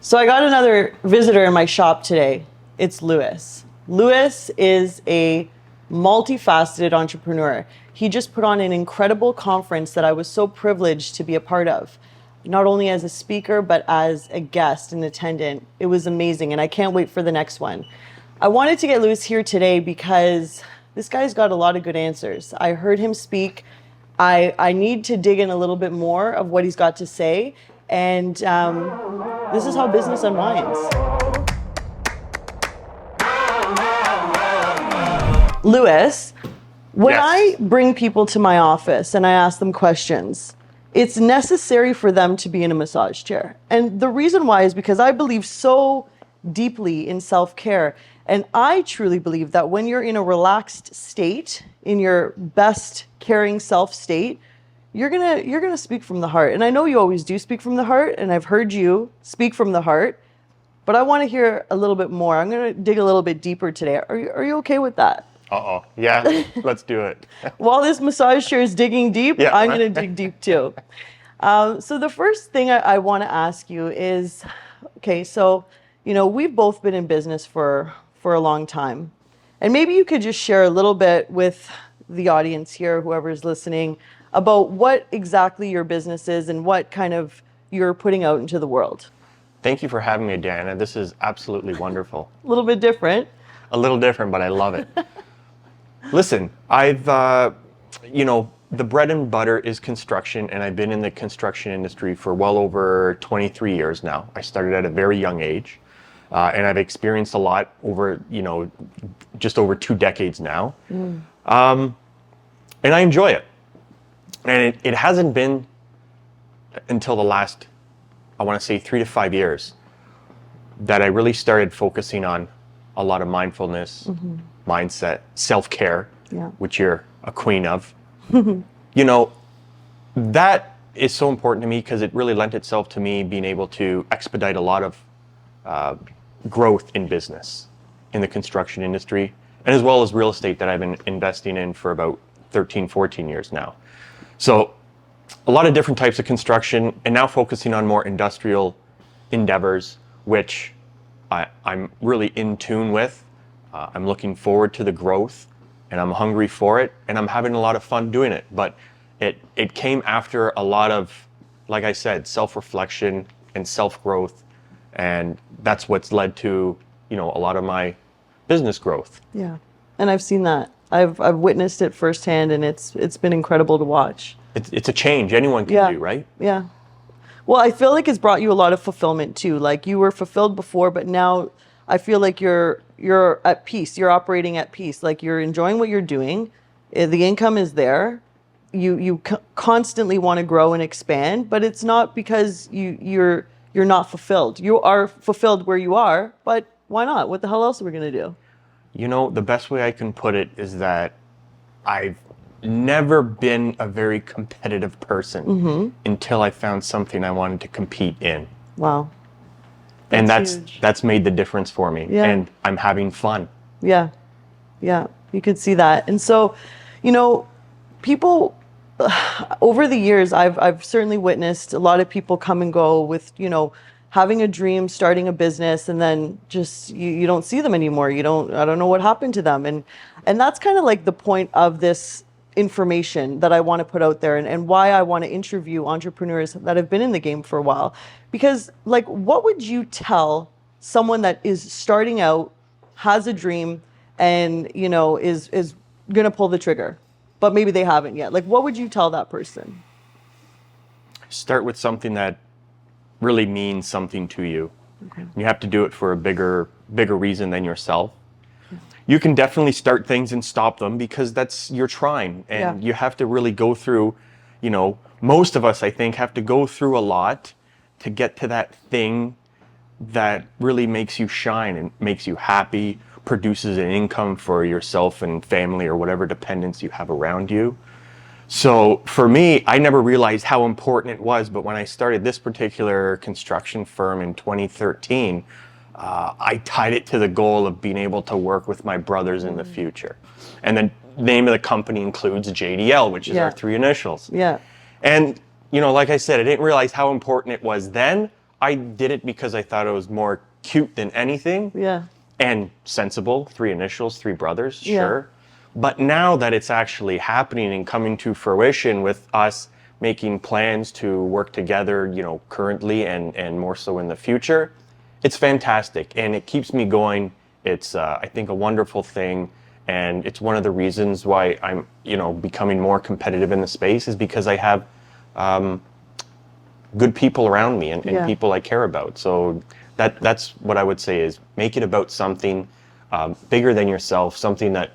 So I got another visitor in my shop today. It's Louis. Louis is a multifaceted entrepreneur. He just put on an incredible conference that I was so privileged to be a part of, not only as a speaker, but as a guest and attendant. It was amazing, and I can't wait for the next one. I wanted to get Louis here today because this guy's got a lot of good answers. I heard him speak. I need to dig in a little bit more of what he's got to say, and this is how business unwinds. Louis, when Yes. I bring people to my office and I ask them questions, it's necessary for them to be in a massage chair. And the reason why is because I believe so deeply in self-care. And I truly believe that when you're in a relaxed state, in your best caring self state, you're gonna speak from the heart. And I know you always do speak from the heart, and I've heard you speak from the heart, but I want to hear a little bit more. I'm gonna dig a little bit deeper today. Are you okay with that? Uh-oh. Yeah, let's do it. While this massage chair is digging deep, Yeah. I'm gonna dig deep too. So the first thing I want to ask you is, okay, so we've both been in business for a long time, and maybe you could just share a little bit with the audience here, whoever's listening, about what exactly your business is and what kind of you're putting out into the world. Thank you for having me, Diana. This is absolutely wonderful. A little bit different. A little different, but I love it. Listen, I've, the bread and butter is construction, and I've been in the construction industry for well over 23 years now. I started at a very young age, and I've experienced a lot over, just over 2 decades now. And I enjoy it. And it hasn't been until the last, I want to say 3 to 5 years, that I really started focusing on a lot of mindfulness, mindset, self-care, which you're a queen of. That is so important to me because it really lent itself to me being able to expedite a lot of growth in business in the construction industry, and as well as real estate that I've been investing in for about 13, 14 years now. So a lot of different types of construction, and now focusing on more industrial endeavors, which I'm really in tune with. I'm looking forward to the growth, and I'm hungry for it, and I'm having a lot of fun doing it. But it came after a lot of, like I said, self-reflection and self-growth, and that's what's led to a lot of my business growth. Yeah, and I've seen that. I've witnessed it firsthand, and it's been incredible to watch. It's a change anyone can do, right? Yeah. Well, I feel like it's brought you a lot of fulfillment too. Like you were fulfilled before, but now I feel like you're at peace. You're operating at peace. Like you're enjoying what you're doing. The income is there. You constantly want to grow and expand, but it's not because you're not fulfilled. You are fulfilled where you are, but why not? What the hell else are we gonna do? The best way I can put it is that I've never been a very competitive person until I found something I wanted to compete in. Wow. And huge. that's made the difference for me. Yeah. And I'm having fun. Yeah. You could see that. And so, people over the years, I've certainly witnessed a lot of people come and go with, having a dream, starting a business, and then just you don't see them anymore. I don't know what happened to them. And that's kind of like the point of this information that I want to put out there, and why I want to interview entrepreneurs that have been in the game for a while. Because what would you tell someone that is starting out, has a dream, and is going to pull the trigger, but maybe they haven't yet? What would you tell that person? Start with something that really means something to you. Okay. You have to do it for a bigger reason than yourself. You can definitely start things and stop them because you're trying, and you have to really go through, most of us, I think, have to go through a lot to get to that thing that really makes you shine and makes you happy, produces an income for yourself and family or whatever dependents you have around you. So for me, I never realized how important it was, but when I started this particular construction firm in 2013, I tied it to the goal of being able to work with my brothers in the future. And the name of the company includes JDL, which is our 3 initials. Yeah. And, like I said, I didn't realize how important it was then. I did it because I thought it was more cute than anything. Yeah. And sensible, 3 initials, 3 brothers, Yeah. sure. But now that it's actually happening and coming to fruition with us making plans to work together, you know, currently and more so in the future, it's fantastic and it keeps me going. It's, I think, a wonderful thing. And it's one of the reasons why I'm, you know, becoming more competitive in the space is because I have good people around me and people I care about. So that's what I would say is make it about something bigger than yourself, something that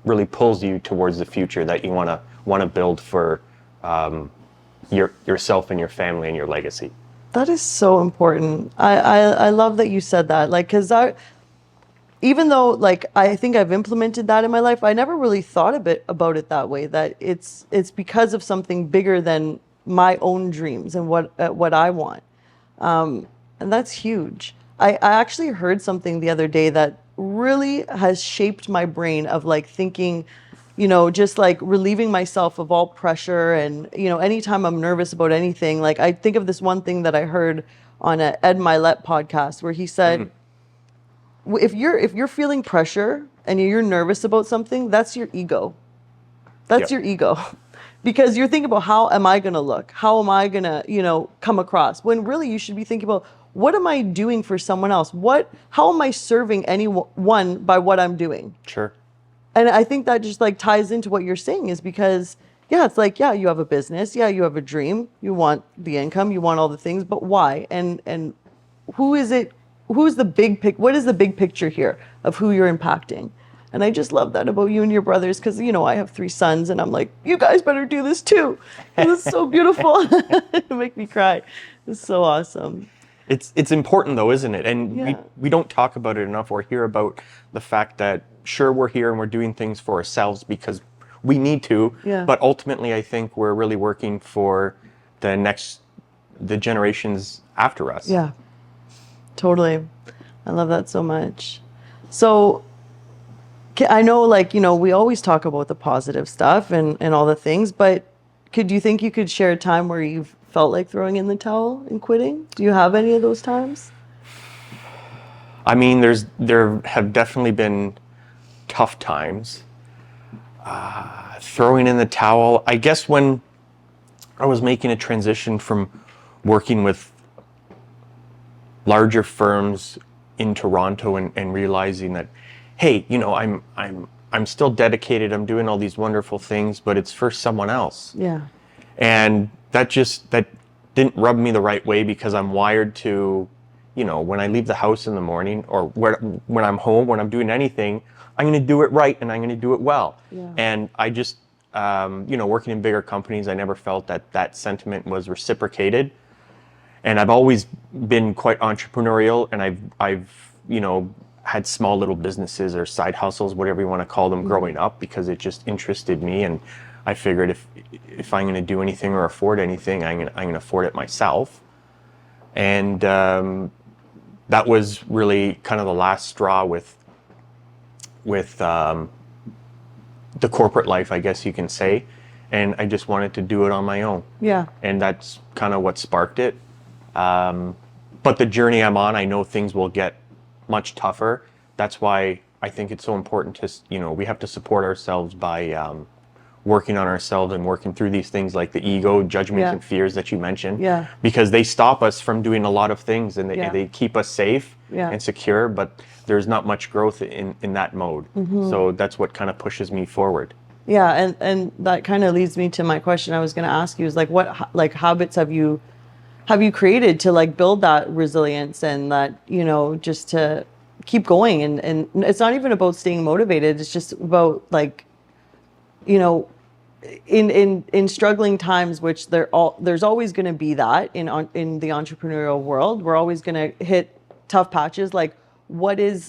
really pulls you towards the future that you want to build for yourself and your family and your legacy. That is so important. I love that you said that. Like, because even though like I think I've implemented that in my life, I never really thought about it that way. That it's because of something bigger than my own dreams and what I want, and that's huge. I actually heard something the other day that really has shaped my brain of like thinking, you know, just like relieving myself of all pressure. And, you know, anytime I'm nervous about anything, like I think of this one thing that I heard on a Ed Milet podcast where he said, if you're feeling pressure and you're nervous about something, that's your ego. That's your ego. Because you're thinking about how am I going to look? How am I going to, you know, come across? When really you should be thinking about what am I doing for someone else? How am I serving anyone by what I'm doing? Sure. And I think that just like ties into what you're saying is because, yeah, it's like, yeah, you have a business. Yeah, you have a dream. You want the income. You want all the things. But why? And who is it? Who's the what is the big picture here of who you're impacting? And I just love that about you and your brothers because, you know, I have 3 sons and I'm like, you guys better do this too. It's so beautiful. It makes me cry. It's so awesome. It's important though, isn't it? And we don't talk about it enough or hear about the fact that sure we're here and we're doing things for ourselves because we need to, but ultimately I think we're really working for the generations after us. Yeah, totally. I love that so much. So I know, like, you know, we always talk about the positive stuff and all the things, but do you think you could share a time where you've felt like throwing in the towel and quitting? Do you have any of those times? I mean, there have definitely been tough times. Throwing in the towel, I guess when I was making a transition from working with larger firms in Toronto and realizing that, hey, you know, I'm still dedicated. I'm doing all these wonderful things, but it's for someone else. Yeah. And that didn't rub me the right way because I'm wired to, you know, when I leave the house in the morning or when I'm home, when I'm doing anything, I'm going to do it right and I'm going to do it well. Yeah. And I just, you know, working in bigger companies, I never felt that sentiment was reciprocated. And I've always been quite entrepreneurial, and I've you know, had small little businesses or side hustles, whatever you want to call them, growing up because it just interested me. And I figured if I'm going to do anything or afford anything, I'm going to afford it myself. And that was really kind of the last straw with the corporate life, I guess you can say. And I just wanted to do it on my own. Yeah. And that's kind of what sparked it. But the journey I'm on, I know things will get much tougher. That's why I think it's so important to, you know, we have to support ourselves by working on ourselves and working through these things like the ego, judgments, and fears that you mentioned. Yeah. Because they stop us from doing a lot of things, and they keep us safe and secure, but there's not much growth in that mode. So that's what kind of pushes me forward. Yeah, and that kind of leads me to my question I was going to ask you is like, what like habits have you created to like build that resilience and that, you know, just to keep going? And it's not even about staying motivated. It's just about like, you know, in struggling times, which there's always going to be that in the entrepreneurial world. We're always going to hit tough patches. Like, do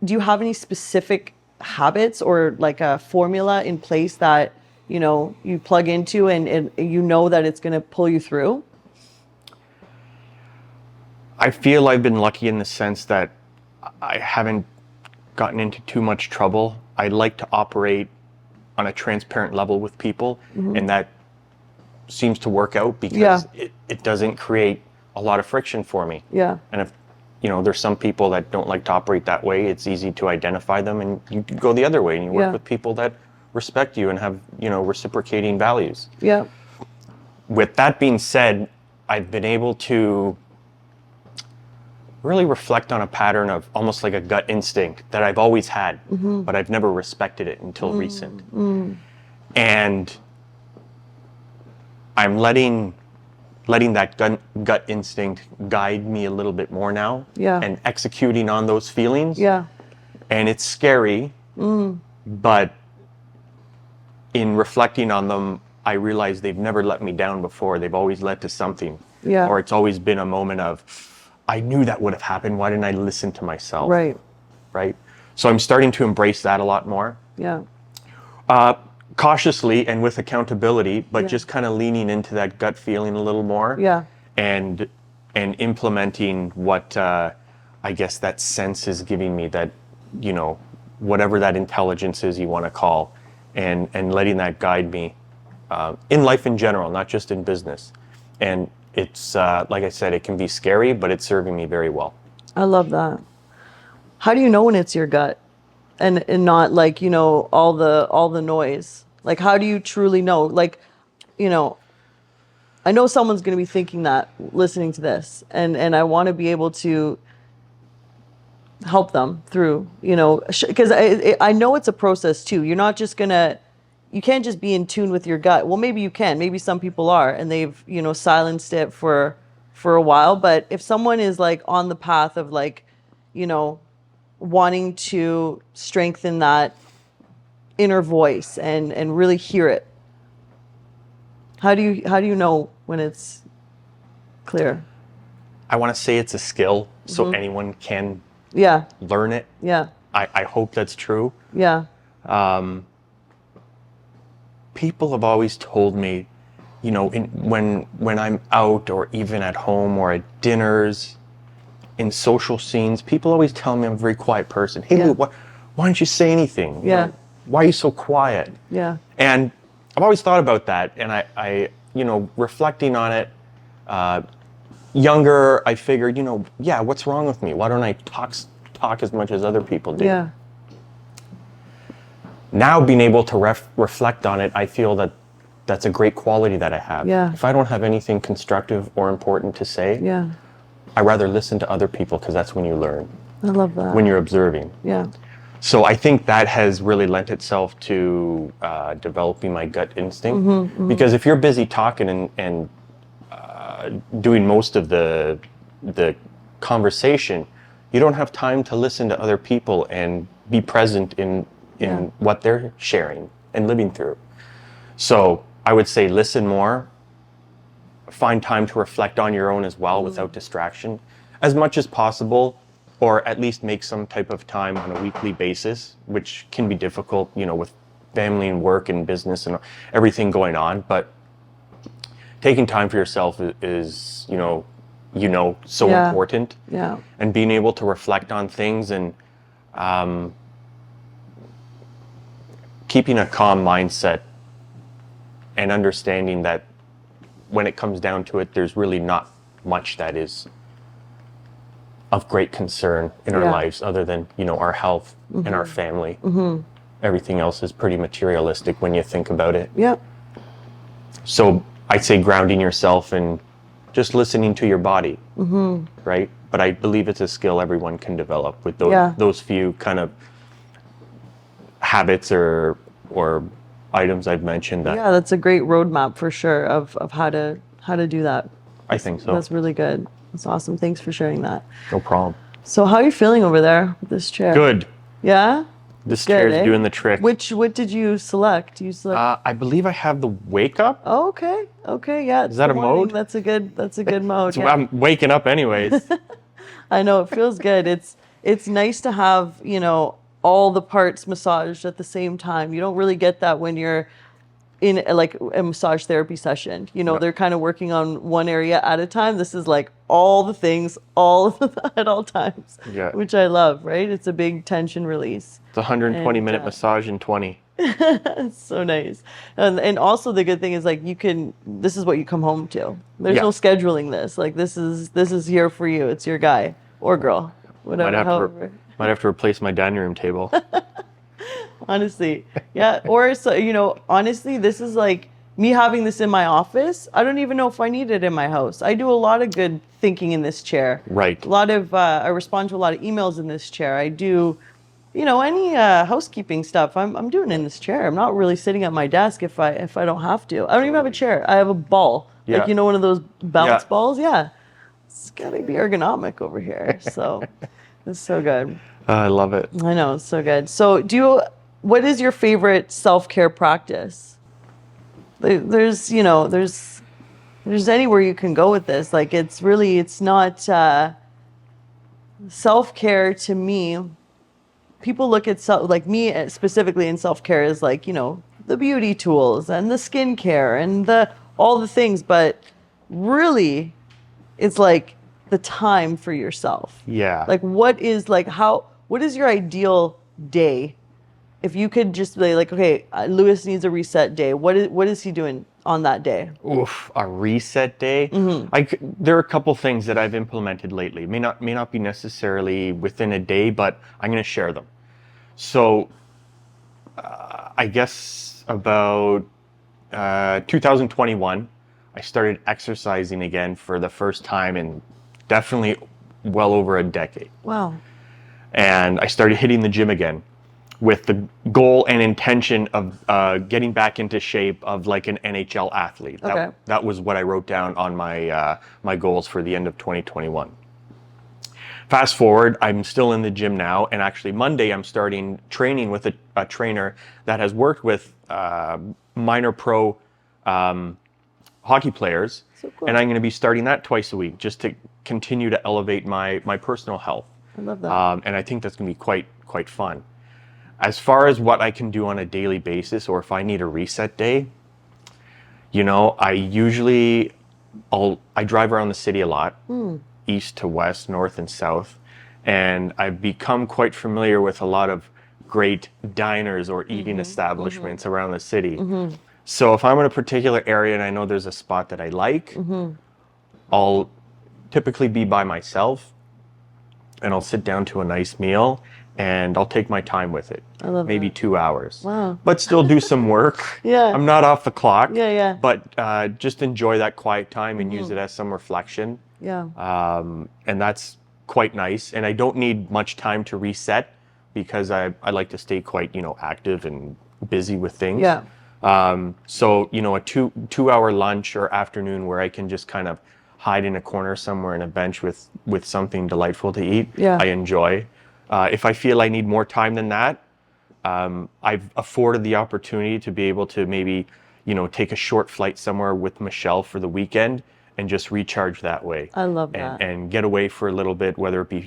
you have any specific habits or like a formula in place that, you know, you plug into and you know that it's going to pull you through? I feel I've been lucky in the sense that I haven't gotten into too much trouble. I like to operate on a transparent level with people, and that seems to work out because it doesn't create a lot of friction for me. Yeah. And if, there's some people that don't like to operate that way, it's easy to identify them, and you go the other way and you work with people that respect you and have, reciprocating values. Yeah. With that being said, I've been able to really reflect on a pattern of almost like a gut instinct that I've always had, but I've never respected it until recent. And I'm letting that gut instinct guide me a little bit more now, and executing on those feelings. Yeah. And it's scary, but in reflecting on them, I realize they've never let me down before. They've always led to something. Yeah. Or it's always been a moment of, I knew that would have happened. Why didn't I listen to myself? Right. Right. So I'm starting to embrace that a lot more. Yeah. Cautiously and with accountability, but just kind of leaning into that gut feeling a little more. Yeah. And implementing what I guess that sense is giving me, that, whatever that intelligence is you want to call, and letting that guide me in life in general, not just in business. And it's like I said, it can be scary, but it's serving me very well. I love that. How do you know when it's your gut and not like, all the noise? Like, how do you truly know? Like, I know someone's going to be thinking that listening to this, and I want to be able to help them through, because I know it's a process too. You're not just you can't just be in tune with your gut. Well, maybe you can. Maybe some people are, and they've, silenced it for a while. But if someone is like on the path of like, wanting to strengthen that inner voice and really hear it, how do you know when it's clear? I want to say it's a skill, so anyone can learn it. Yeah. I hope that's true. Yeah. People have always told me, when I'm out or even at home or at dinners, in social scenes, people always tell me I'm a very quiet person. Hey, Lou, why don't you say anything? Yeah. Why are you so quiet? Yeah. And I've always thought about that, and I reflecting on it, younger, I figured, what's wrong with me? Why don't I talk as much as other people do? Yeah. Now being able to reflect on it, I feel that that's a great quality that I have. Yeah. If I don't have anything constructive or important to say, Yeah. I rather listen to other people, because that's when you learn. I love that. When you're observing. Yeah. So I think that has really lent itself to developing my gut instinct. Because if you're busy talking and doing most of the conversation, you don't have time to listen to other people and be present in what they're sharing and living through. So I would say listen more, find time to reflect on your own as well without distraction as much as possible, or at least make some type of time on a weekly basis, which can be difficult, with family and work and business and everything going on. But taking time for yourself is so important. Yeah. And being able to reflect on things and keeping a calm mindset and understanding that when it comes down to it, there's really not much that is of great concern in our lives other than, our health and our family. Everything else is pretty materialistic when you think about it. Yeah. So I'd say grounding yourself and just listening to your body, right? But I believe it's a skill everyone can develop with those few kind of habits or items I've mentioned. That That's a great roadmap for sure of how to do that. I think so. That's really good. That's awesome. Thanks for sharing that. No problem. So how are you feeling over there with this chair? Good. Yeah? This chair's doing the trick. What did you select? You select I believe I have the wake up. Oh, okay. Okay, yeah. Is that a mode? That's a good mode. So I'm waking up anyways. I know, it feels good. It's nice to have, all the parts massaged at the same time. You don't really get that when you're in like a massage therapy session. They're kind of working on one area at a time. This is like all the things at all times, which I love, right? It's a big tension release. It's a 120-minute massage in 20. So nice. And also the good thing is like this is what you come home to. There's Yeah. no scheduling this. Like this is here for you. It's your guy or girl, Might whatever, have to however. might have to replace my dining room table. Honestly. Yeah. Or so, honestly, this is like me having this in my office. I don't even know if I need it in my house. I do a lot of good thinking in this chair. Right. I respond to a lot of emails in this chair. I do, any housekeeping stuff. I'm doing in this chair. I'm not really sitting at my desk if I don't have to. I don't even have a chair. I have a ball. Yeah. Like, one of those bounce Yeah. balls. Yeah. It's gotta be ergonomic over here. So it's so good. I love it. I know, it's so good. So what is your favorite self-care practice? There's anywhere you can go with this. Like it's not self-care to me. People look at like me specifically in self-care is like, the beauty tools and the skincare and all the things, but really it's like the time for yourself. Yeah. Like what is your ideal day? If you could just be like, okay, Louis needs a reset day. What is he doing on that day? Oof, a reset day. There are a couple things that I've implemented lately. May not be necessarily within a day, but I'm going to share them. So, I guess about 2021, I started exercising again for the first time in definitely well over a decade. Wow. And I started hitting the gym again with the goal and intention of getting back into shape of like an NHL athlete. Okay. That was what I wrote down on my goals for the end of 2021. Fast forward, I'm still in the gym now, and actually Monday I'm starting training with a trainer that has worked with minor pro hockey players, So cool. and I'm going to be starting that twice a week just to continue to elevate my personal health. I love that. And I think that's going to be quite fun. As far as what I can do on a daily basis, or if I need a reset day, I drive around the city a lot, east to west, north and south, and I've become quite familiar with a lot of great diners or eating establishments around the city. So if I'm in a particular area and I know there's a spot that I like, I'll typically be by myself and I'll sit down to a nice meal and I'll take my time with it. I love maybe that. 2 hours. Wow. But still do some work. Yeah. I'm not off the clock. Yeah. But just enjoy that quiet time and use it as some reflection. Yeah. And that's quite nice. And I don't need much time to reset because I like to stay quite, active and busy with things. Yeah. So, a 2 hour lunch or afternoon where I can just kind of hide in a corner somewhere in a bench with something delightful to eat, Yeah. I enjoy. If I feel I need more time than that, I've afforded the opportunity to be able to maybe, take a short flight somewhere with Michelle for the weekend and just recharge that way. I love that. And get away for a little bit, whether it be,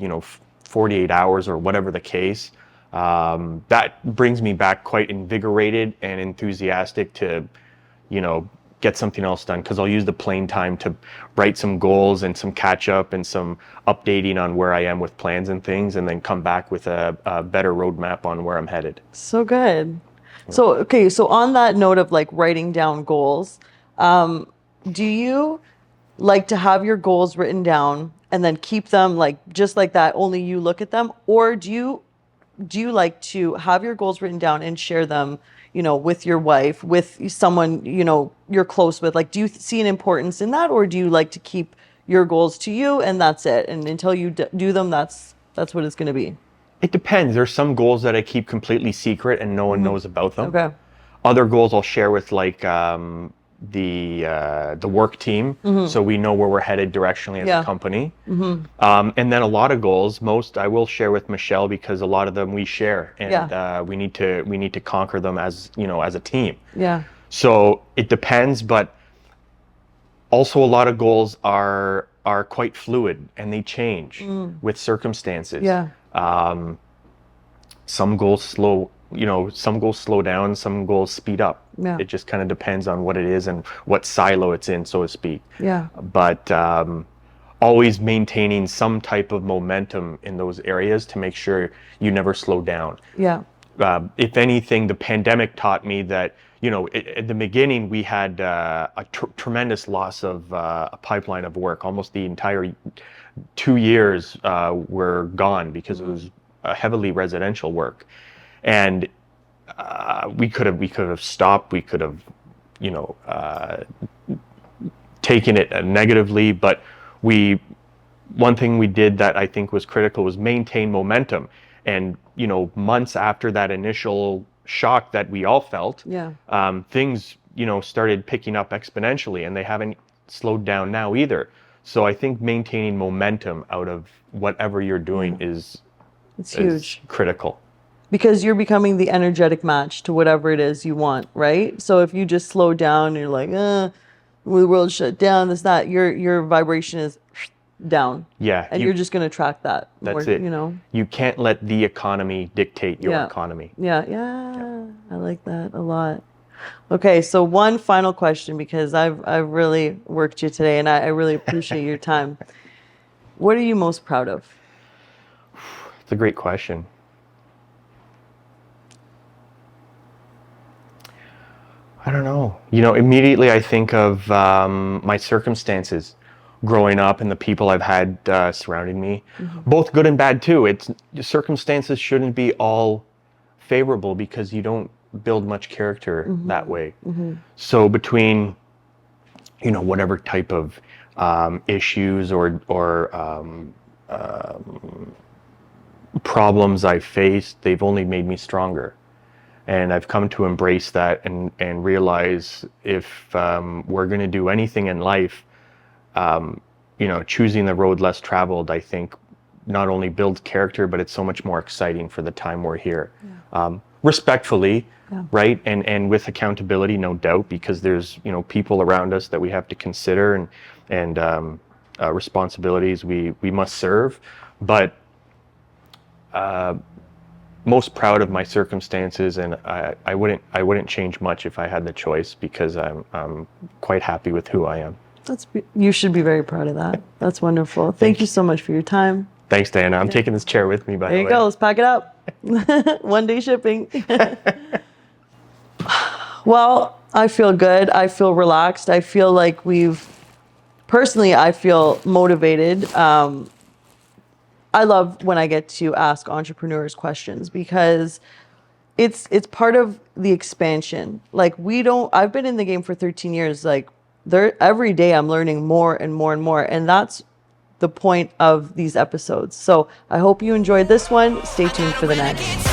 48 hours or whatever the case. That brings me back quite invigorated and enthusiastic to, get something else done, because I'll use the plane time to write some goals and some catch up and some updating on where I am with plans and things, and then come back with a better roadmap on where I'm headed. So good. So, okay, so on that note of like writing down goals, do you like to have your goals written down and then keep them like just like that, only you look at them? Or do you like to have your goals written down and share them, with your wife, with someone, you're close with? Like, do you see an importance in that? Or do you like to keep your goals to you and that's it? And until you do them, that's what it's going to be. It depends. There's some goals that I keep completely secret and no one knows about them. Okay. Other goals I'll share with like the work team, so we know where we're headed directionally as a company. And then a lot of goals, most I will share with Michelle, because a lot of them we share, and we need to conquer them as as a team. Yeah. So it depends, but also a lot of goals are quite fluid and they change with circumstances. Yeah. Some goals slow down, some goals speed up. Yeah. It just kind of depends on what it is and what silo it's in, so to speak. Yeah. But always maintaining some type of momentum in those areas to make sure you never slow down. Yeah. if anything, the pandemic taught me that, at the beginning we had a tremendous loss of a pipeline of work. Almost the entire 2 years were gone because it was heavily residential work, and we could have stopped. We could have, taken it negatively, but one thing we did that I think was critical was maintain momentum. And months after that initial shock that we all felt, things started picking up exponentially, and they haven't slowed down now either. So I think maintaining momentum out of whatever you're doing is huge, critical. Because you're becoming the energetic match to whatever it is you want, right? So if you just slow down and you're like, the world shut down, your vibration is down. Yeah. And you're just going to track that. That's it. You can't let the economy dictate your economy. Yeah. I like that a lot. Okay, so one final question, because I've really worked you today, and I really appreciate your time. What are you most proud of? It's a great question. I don't know. Immediately I think of my circumstances growing up and the people I've had surrounding me, both good and bad too. Circumstances shouldn't be all favorable, because you don't build much character that way. So between, whatever type of issues or problems I've faced, they've only made me stronger. And I've come to embrace that and realize if we're going to do anything in life, choosing the road less traveled, I think, not only builds character, but it's so much more exciting for the time we're here. Respectfully, right? And with accountability, no doubt, because there's, people around us that we have to consider, and responsibilities we must serve. But most proud of my circumstances, and I wouldn't change much if I had the choice, because I'm quite happy with who I am. You should be very proud of that. That's wonderful. Thank you so much for your time. Thanks, Diana. I'm taking this chair with me, by the way. There you go. Let's pack it up. 1-day shipping. Well, I feel good. I feel relaxed. I feel like I feel motivated. I love when I get to ask entrepreneurs questions, because it's part of the expansion. Like, I've been in the game for 13 years. Like, every day I'm learning more and more and more. And that's the point of these episodes. So I hope you enjoyed this one. Stay tuned for the next.